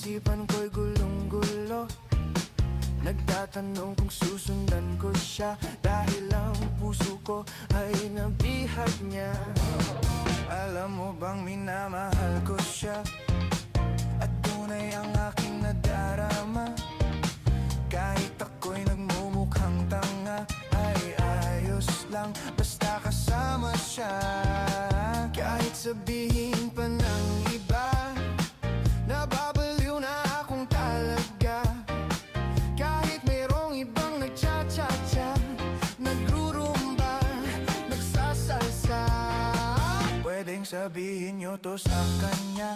isipan ko'y gulong-gulo. Nagtatanong kung susundan ko siya, dahil ang puso ko ay nabihag niya. Alam mo bang minamahal ko siya, at tunay ang aking nadarama. Kahit ako'y nagmumukhang tanga, ay ayos lang basta kasama siya. Kahit sabihin pa ng iba, nababaliw na akong talaga. Kahit mayroong ibang nagcha-cha-cha, nagrurumba, nagsasalsa, pwedeng sabihin nyo to sa kanya.